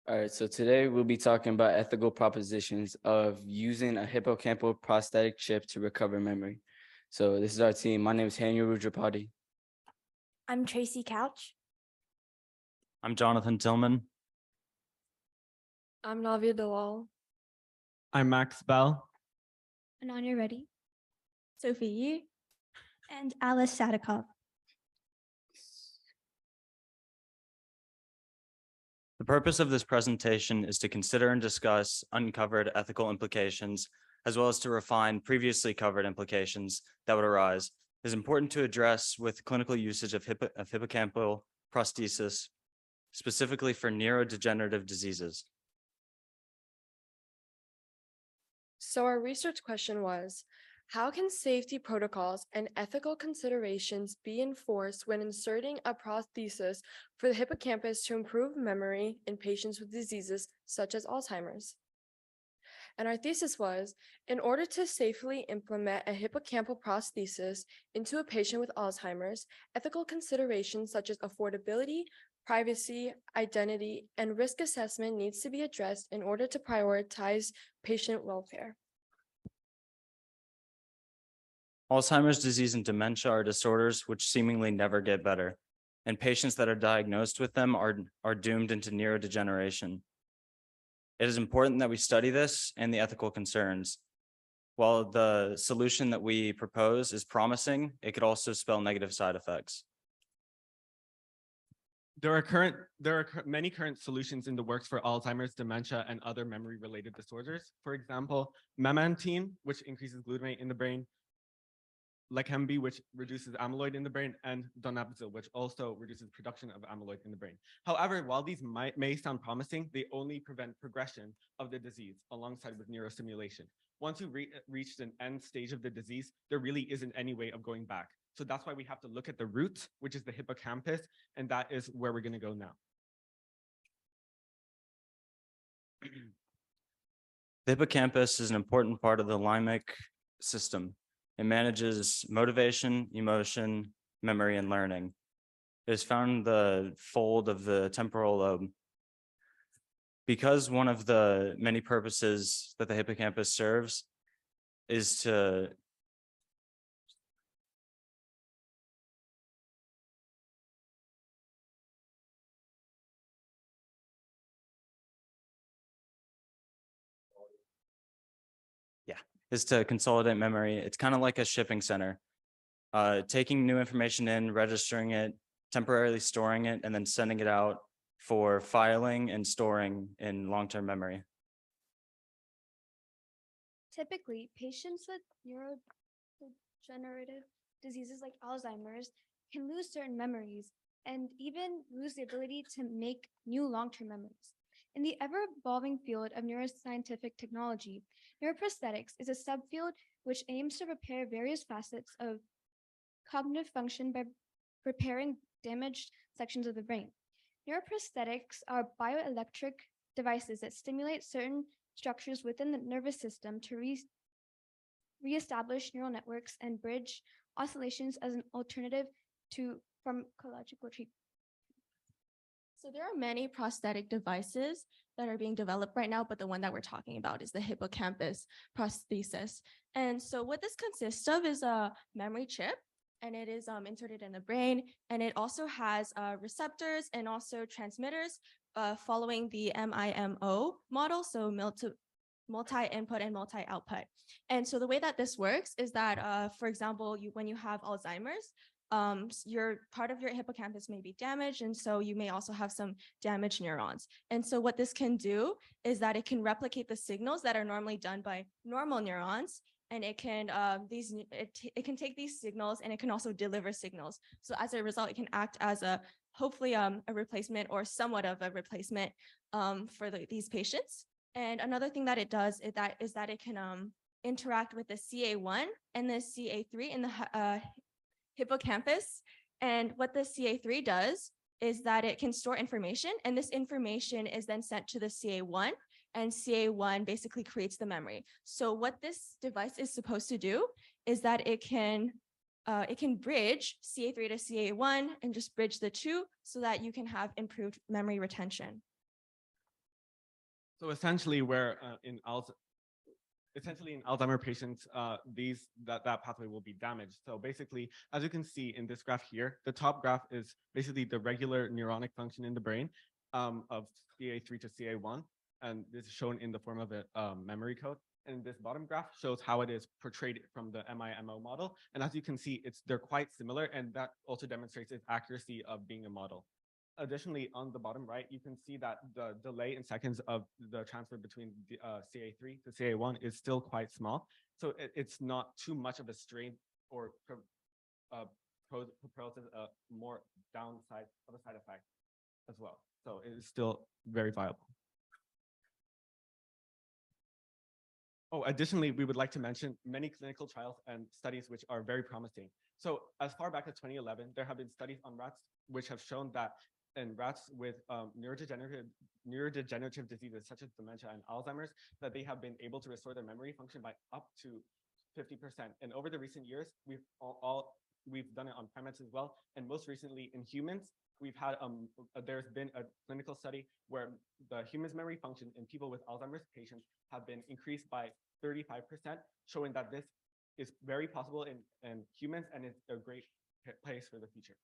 All right, so today we'll be talking about ethical propositions of using a hippocampal prosthetic chip to recover memory. So this is our team. My name is Hanya Rudrapati. I'm Tracy Couch. I'm Jonathan Tillman. I'm Navia Dalal. I'm Max Bell. Ananya Reddy, Sophie Yi, and Alice Sadikov. The purpose of this presentation is to consider and discuss uncovered ethical implications, as well as to refine previously covered implications that would arise. It is important to address with clinical usage of hippocampal prosthesis, specifically for neurodegenerative diseases. So our research question was, how can safety protocols and ethical considerations be enforced when inserting a prosthesis for the hippocampus to improve memory in patients with diseases such as Alzheimer's? And our thesis was, in order to safely implement a hippocampal prosthesis into a patient with Alzheimer's, ethical considerations such as affordability, privacy, identity, and risk assessment needs to be addressed in order to prioritize patient welfare. Alzheimer's disease and dementia are disorders which seemingly never get better, and patients that are diagnosed with them are doomed into neurodegeneration. It is important that we study this and the ethical concerns. While the solution that we propose is promising, it could also spell negative side effects. There are many current solutions in the works for Alzheimer's, dementia, and other memory-related disorders. For example, memantine, which increases glutamate in the brain, Leqembi, which reduces amyloid in the brain, and donepezil, which also reduces production of amyloid in the brain. However, while these may sound promising, they only prevent progression of the disease alongside with neurostimulation. Once you reach an end stage of the disease, there really isn't any way of going back. So that's why we have to look at the root, which is the hippocampus, and that is where we're going to go now. The hippocampus is an important part of the limbic system. It manages motivation, emotion, memory, and learning. It is found in the fold of the temporal lobe. Because one of the many purposes that the hippocampus serves is to consolidate memory. It's kind of like a shipping center, taking new information in, registering it, temporarily storing it, and then sending it out for filing and storing in long-term memory. Typically, patients with neurodegenerative diseases like Alzheimer's can lose certain memories and even lose the ability to make new long-term memories. In the ever-evolving field of neuroscientific technology, neuroprosthetics is a subfield which aims to repair various facets of cognitive function by repairing damaged sections of the brain. Neuroprosthetics are bioelectric devices that stimulate certain structures within the nervous system to reestablish neural networks and bridge oscillations as an alternative to pharmacological treatment. So there are many prosthetic devices that are being developed right now, but the one that we're talking about is the hippocampus prosthesis. And so what this consists of is a memory chip, and it is inserted in the brain, and it also has receptors and also transmitters following the MIMO model, so multi-input and multi-output. And so the way that this works is that, for example, when you have Alzheimer's, your part of your hippocampus may be damaged, and so you may also have some damaged neurons. And so what this can do is that it can replicate the signals that are normally done by normal neurons, and it can it can take these signals and it can also deliver signals. So as a result, it can act as hopefully a replacement or somewhat of a replacement for these patients. And another thing that it does is that it can interact with the CA1 and the CA3 in the hippocampus. And what the CA3 does is that it can store information, and this information is then sent to the CA1, and CA1 basically creates the memory. So what this device is supposed to do is that it can bridge CA3 to CA1 and just bridge the two so that you can have improved memory retention. So essentially, where essentially in Alzheimer patients, that pathway will be damaged. So basically, as you can see in this graph here, the top graph is basically the regular neuronic function in the brain of CA3 to CA1, and this is shown in the form of a memory code. And this bottom graph shows how it is portrayed from the MIMO model. And as you can see, they're quite similar, and that also demonstrates its accuracy of being a model. Additionally, on the bottom right, you can see that the delay in seconds of the transfer between the, CA3 to CA1 is still quite small. So it's not too much of a strain or proposes a more downside of a side effect as well. So it is still very viable. Oh, additionally, we would like to mention many clinical trials and studies which are very promising. So as far back as 2011, there have been studies on rats which have shown that in rats with neurodegenerative diseases such as dementia and Alzheimer's, that they have been able to restore their memory function by up to 50%. And over the recent years, we've done it on primates as well. And most recently in humans, we've had there's been a clinical study where the human's memory function in people with Alzheimer's patients have been increased by 35%, showing that this is very possible in humans and is a great place for the future.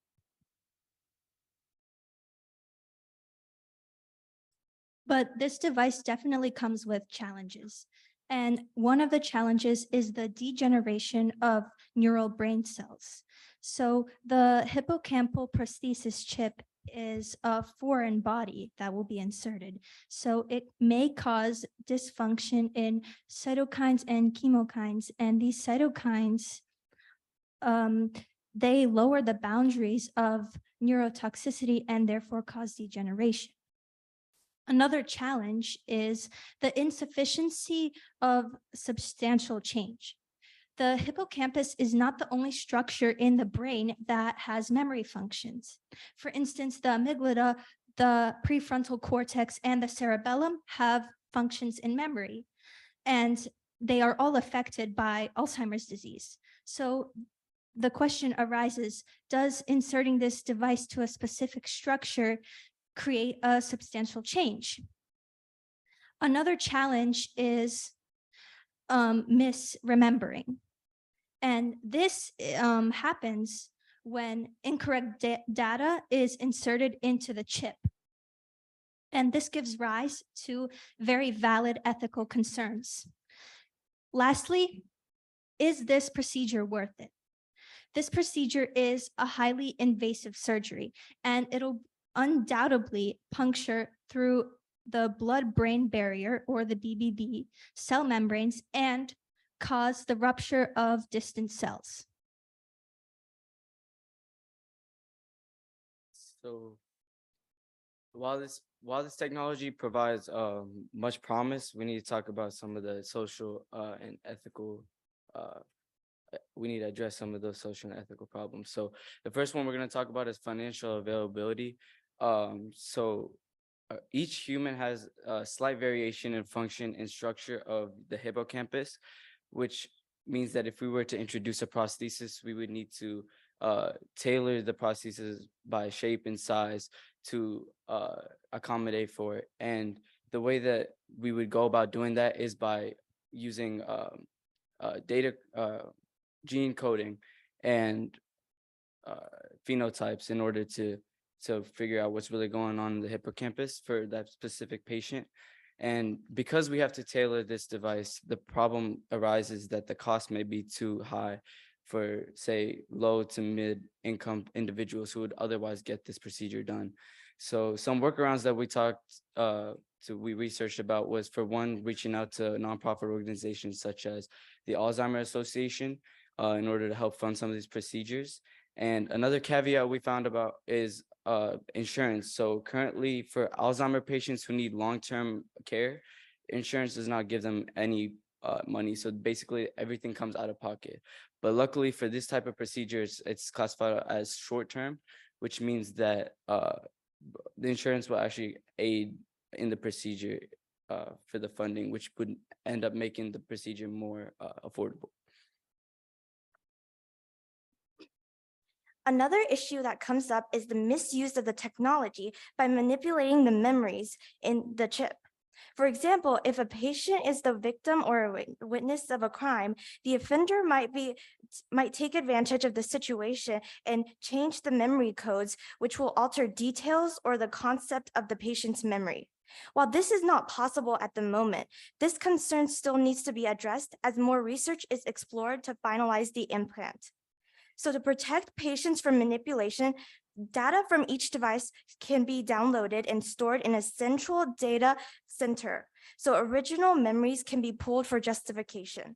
But this device definitely comes with challenges. And one of the challenges is the degeneration of neural brain cells. So the hippocampal prosthesis chip is a foreign body that will be inserted. So it may cause dysfunction in cytokines and chemokines. And these cytokines, they lower the boundaries of neurotoxicity and therefore cause degeneration. Another challenge is the insufficiency of substantial change. The hippocampus is not the only structure in the brain that has memory functions. For instance, the amygdala, the prefrontal cortex, and the cerebellum have functions in memory, and they are all affected by Alzheimer's disease. So the question arises, does inserting this device to a specific structure create a substantial change? Another challenge is misremembering. And this happens when incorrect data is inserted into the chip. And this gives rise to very valid ethical concerns. Lastly, is this procedure worth it? This procedure is a highly invasive surgery, and it'll undoubtedly puncture through the blood-brain barrier, or the BBB, cell membranes, and cause the rupture of distant cells. So while this technology provides much promise, we need to talk about some of the social and ethical. We need to address some of those social and ethical problems. So the first one we're going to talk about is financial availability. Each human has a slight variation in function and structure of the hippocampus, which means that if we were to introduce a prosthesis, we would need to tailor the prosthesis by shape and size to accommodate for it. And the way that we would go about doing that is by using gene coding and phenotypes in order to figure out what's really going on in the hippocampus for that specific patient. And because we have to tailor this device, the problem arises that the cost may be too high for, say, low to mid income individuals who would otherwise get this procedure done. So some workarounds that we researched about was, for one, reaching out to nonprofit organizations such as the Alzheimer's Association in order to help fund some of these procedures. And another caveat we found about is insurance. So currently, for Alzheimer patients who need long-term care, insurance does not give them any money. So basically everything comes out of pocket. But luckily for this type of procedures, it's classified as short-term, which means that the insurance will actually aid in the procedure for the funding, which would end up making the procedure more affordable. Another issue that comes up is the misuse of the technology by manipulating the memories in the chip. For example, if a patient is the victim or a witness of a crime, the offender might take advantage of the situation and change the memory codes, which will alter details or the concept of the patient's memory. While this is not possible at the moment, this concern still needs to be addressed as more research is explored to finalize the implant. So to protect patients from manipulation, data from each device can be downloaded and stored in a central data center, so original memories can be pulled for justification.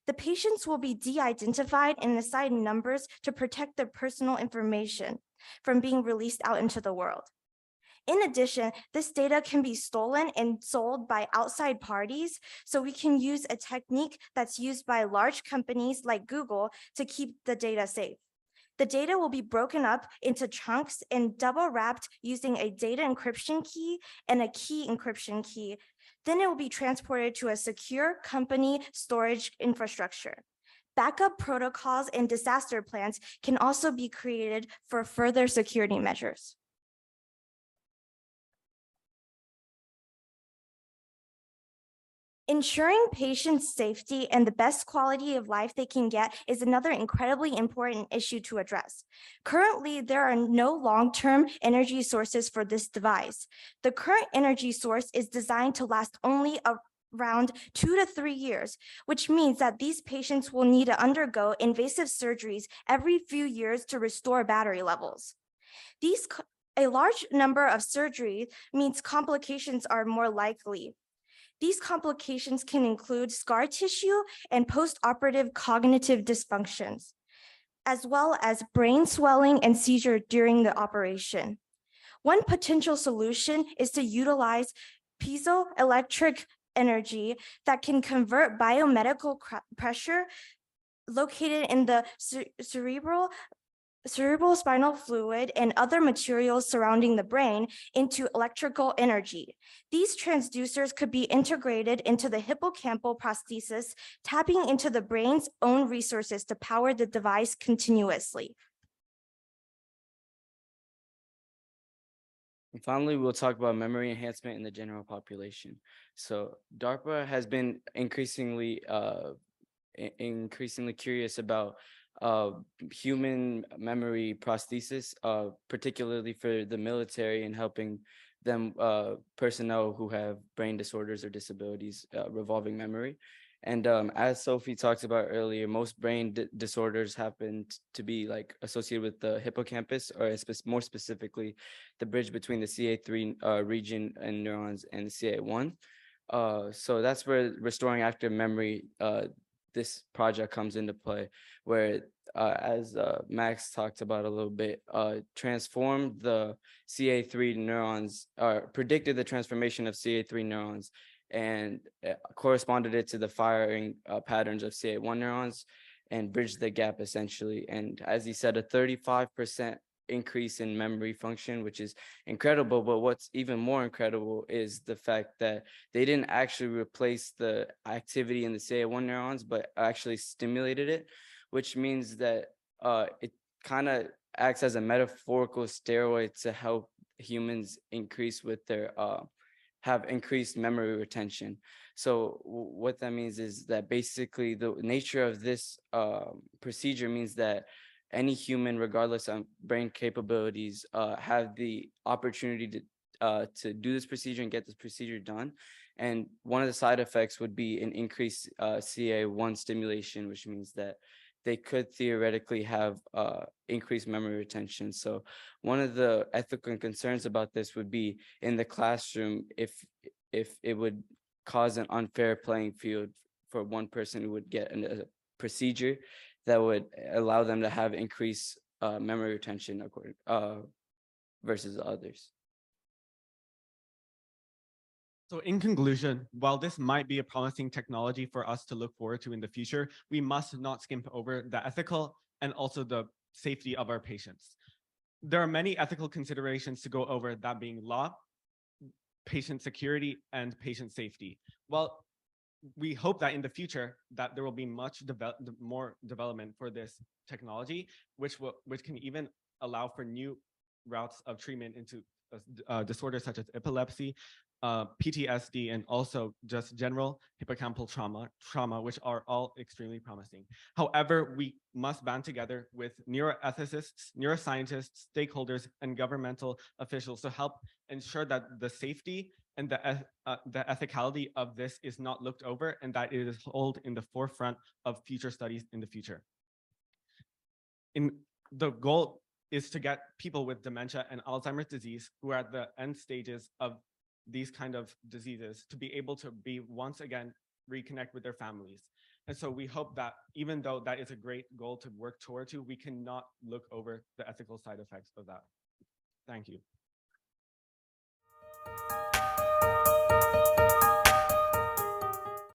The patients will be de-identified and assigned numbers to protect their personal information from being released out into the world. In addition, this data can be stolen and sold by outside parties, so we can use a technique that's used by large companies like Google to keep the data safe. The data will be broken up into chunks and double wrapped using a data encryption key and a key encryption key. Then it will be transported to a secure company storage infrastructure. Backup protocols and disaster plans can also be created for further security measures. Ensuring patients' safety and the best quality of life they can get is another incredibly important issue to address. Currently, there are no long-term energy sources for this device. The current energy source is designed to last only around 2 to 3 years, which means that these patients will need to undergo invasive surgeries every few years to restore battery levels. A large number of surgeries means complications are more likely. These complications can include scar tissue and post-operative cognitive dysfunctions, as well as brain swelling and seizure during the operation. One potential solution is to utilize piezoelectric energy that can convert biomedical pressure located in the cerebral spinal fluid and other materials surrounding the brain into electrical energy. These transducers could be integrated into the hippocampal prosthesis, tapping into the brain's own resources to power the device continuously. And finally, we'll talk about memory enhancement in the general population. So DARPA has been increasingly curious about human memory prosthesis, particularly for the military and helping them personnel who have brain disorders or disabilities revolving memory. And as Sophie talked about earlier, most brain disorders happen to be like associated with the hippocampus, or more specifically, the bridge between the CA3 region and neurons and the CA1. So that's where restoring active memory, this project comes into play, where as Max talked about a little bit, transformed the CA3 neurons, predicted the transformation of CA3 neurons and corresponded it to the firing patterns of CA1 neurons and bridged the gap essentially. And as he said, a 35% increase in memory function, which is incredible. But what's even more incredible is the fact that they didn't actually replace the activity in the CA1 neurons, but actually stimulated it, which means that it kind of acts as a metaphorical steroid to help humans increase with their have increased memory retention. So what that means is that basically the nature of this procedure means that any human, regardless of brain capabilities, have the opportunity to do this procedure and get this procedure done. And one of the side effects would be an increased CA1 stimulation, which means that they could theoretically have increased memory retention. So one of the ethical concerns about this would be in the classroom, if it would cause an unfair playing field for one person who would get a procedure that would allow them to have increased memory retention versus others. So in conclusion, while this might be a promising technology for us to look forward to in the future, we must not skimp over the ethical and also the safety of our patients. There are many ethical considerations to go over, that being law, patient security, and patient safety. Well, we hope that in the future that there will be much more development for this technology, which can even allow for new routes of treatment into disorders such as epilepsy, PTSD, and also just general hippocampal trauma, which are all extremely promising. However, we must band together with neuroethicists, neuroscientists, stakeholders, and governmental officials to help ensure that the safety and the ethicality of this is not looked over, and that it is held in the forefront of future studies in the future. The goal is to get people with dementia and Alzheimer's disease who are at the end stages of these kind of diseases to be able to be once again reconnect with their families. And so we hope that even though that is a great goal to work toward, we cannot look over the ethical side effects of that. Thank you.